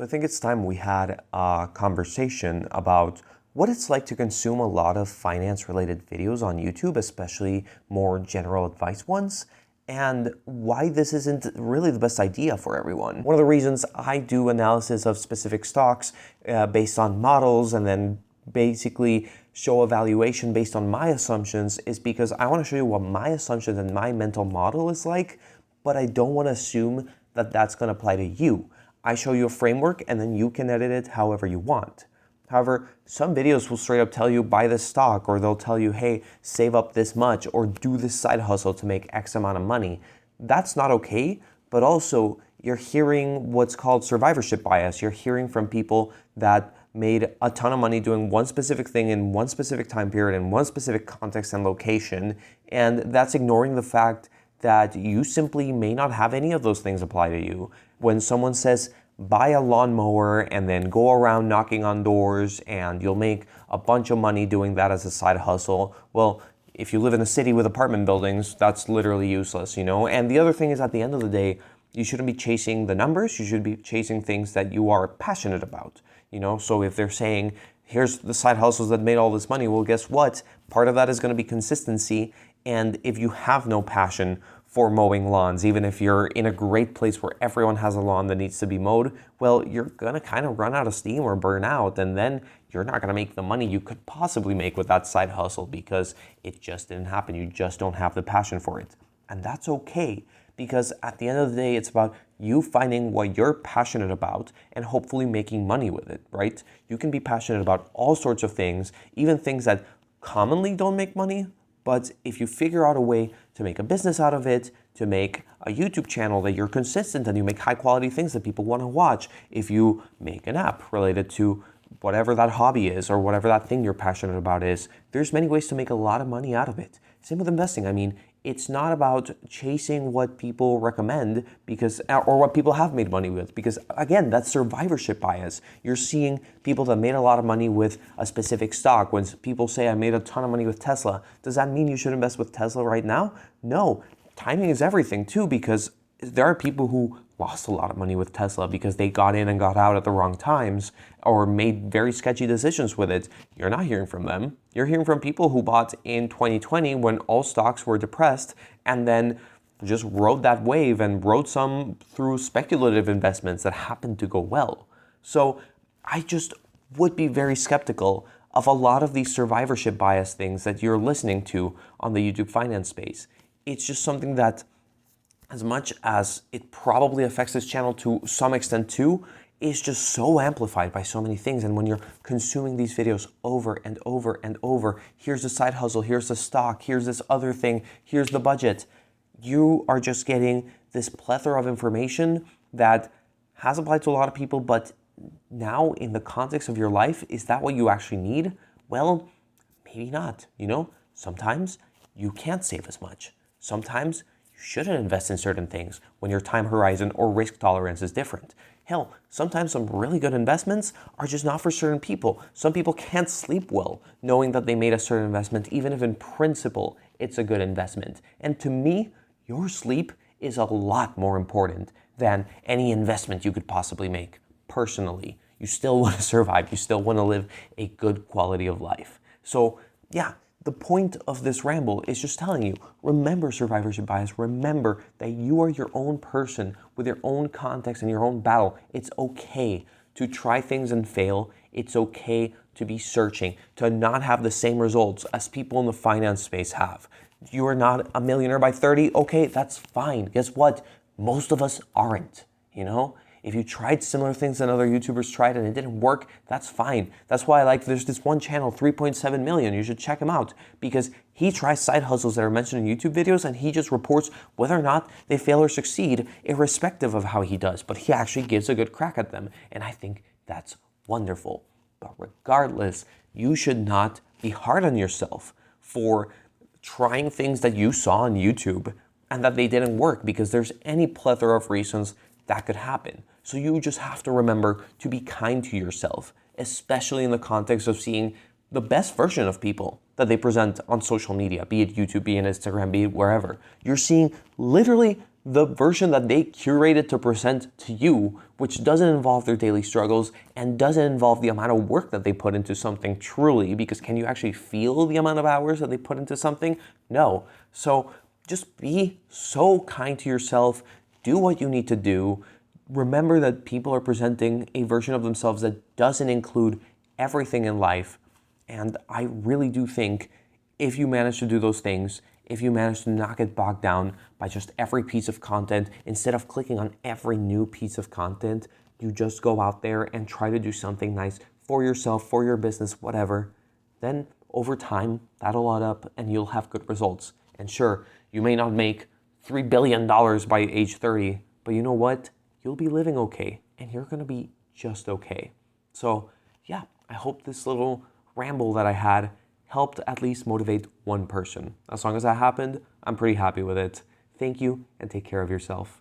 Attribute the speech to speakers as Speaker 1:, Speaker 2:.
Speaker 1: I think it's time we had a conversation about what it's like to consume a lot of finance-related videos on YouTube, especially more general advice ones, and why this isn't really the best idea for everyone. One of the reasons I do analysis of specific stocks based on models and then basically show a valuation based on my assumptions is because I want to show you what my assumptions and my mental model is like, but I don't want to assume that that's going to apply to you. I show you a framework and then you can edit it however you want. However, some videos will straight up tell you buy this stock, or they'll tell you, hey, save up this much or do this side hustle to make X amount of money. That's not okay, but also you're hearing what's called survivorship bias. You're hearing from people that made a ton of money doing one specific thing in one specific time period in one specific context and location, and that's ignoring the fact that you simply may not have any of those things apply to you. When someone says, buy a lawnmower and then go around knocking on doors and you'll make a bunch of money doing that as a side hustle, well, if you live in a city with apartment buildings, that's literally useless, you know? And the other thing is, at the end of the day, you shouldn't be chasing the numbers, you should be chasing things that you are passionate about, you know? So if they're saying, here's the side hustles that made all this money, well, guess what? Part of that is gonna be consistency. And if you have no passion for mowing lawns, even if you're in a great place where everyone has a lawn that needs to be mowed, well, you're gonna kind of run out of steam or burn out, and then you're not gonna make the money you could possibly make with that side hustle because it just didn't happen. You just don't have the passion for it. And that's okay, because at the end of the day, it's about you finding what you're passionate about and hopefully making money with it, right? You can be passionate about all sorts of things, even things that commonly don't make money. But if you figure out a way to make a business out of it, to make a YouTube channel that you're consistent and you make high quality things that people want to watch, if you make an app related to whatever that hobby is or whatever that thing you're passionate about is, there's many ways to make a lot of money out of it. Same with investing. I mean, it's not about chasing what people recommend or what people have made money with, because again, that's survivorship bias. You're seeing people that made a lot of money with a specific stock. When people say I made a ton of money with Tesla, does that mean you should invest with Tesla right now? No, timing is everything too, because there are people who lost a lot of money with Tesla because they got in and got out at the wrong times or made very sketchy decisions with it. You're not hearing from them. You're hearing from people who bought in 2020 when all stocks were depressed and then just rode that wave and rode some through speculative investments that happened to go well. So I just would be very skeptical of a lot of these survivorship bias things that you're listening to on the YouTube finance space. It's just something that, as much as it probably affects this channel to some extent too, is just so amplified by so many things. And when you're consuming these videos over and over and over, here's the side hustle, here's the stock, here's this other thing, here's the budget, you are just getting this plethora of information that has applied to a lot of people, but now in the context of your life, is that what you actually need? Well, maybe not, you know? Sometimes you can't save as much. Sometimes you shouldn't invest in certain things when your time horizon or risk tolerance is different. Hell, sometimes some really good investments are just not for certain people. Some people can't sleep well knowing that they made a certain investment, even if in principle it's a good investment. And to me, your sleep is a lot more important than any investment you could possibly make. Personally, you still want to survive. You still want to live a good quality of life. So yeah, the point of this ramble is just telling you, remember survivorship bias. Remember that you are your own person with your own context and your own battle. It's okay to try things and fail. It's okay to be searching, to not have the same results as people in the finance space have. You are not a millionaire by 30. Okay, that's fine. Guess what? Most of us aren't, you know? If you tried similar things that other YouTubers tried and it didn't work, that's fine. That's why there's this one channel, 3.7 million. You should check him out because he tries side hustles that are mentioned in YouTube videos and he just reports whether or not they fail or succeed, irrespective of how he does. But he actually gives a good crack at them. And I think that's wonderful. But regardless, you should not be hard on yourself for trying things that you saw on YouTube and that they didn't work, because there's any plethora of reasons that could happen. So you just have to remember to be kind to yourself, especially in the context of seeing the best version of people that they present on social media, be it YouTube, be it Instagram, be it wherever. You're seeing literally the version that they curated to present to you, which doesn't involve their daily struggles and doesn't involve the amount of work that they put into something truly, because can you actually feel the amount of hours that they put into something? No. So just be so kind to yourself, do what you need to do. Remember that people are presenting a version of themselves that doesn't include everything in life. And I really do think if you manage to do those things, if you manage to not get bogged down by just every piece of content, instead of clicking on every new piece of content, you just go out there and try to do something nice for yourself, for your business, whatever, then over time, that'll add up and you'll have good results. And sure, you may not make $3 billion by age 30, but you know what? You'll be living okay and you're gonna be just okay. So yeah, I hope this little ramble that I had helped at least motivate one person. As long as that happened, I'm pretty happy with it. Thank you and take care of yourself.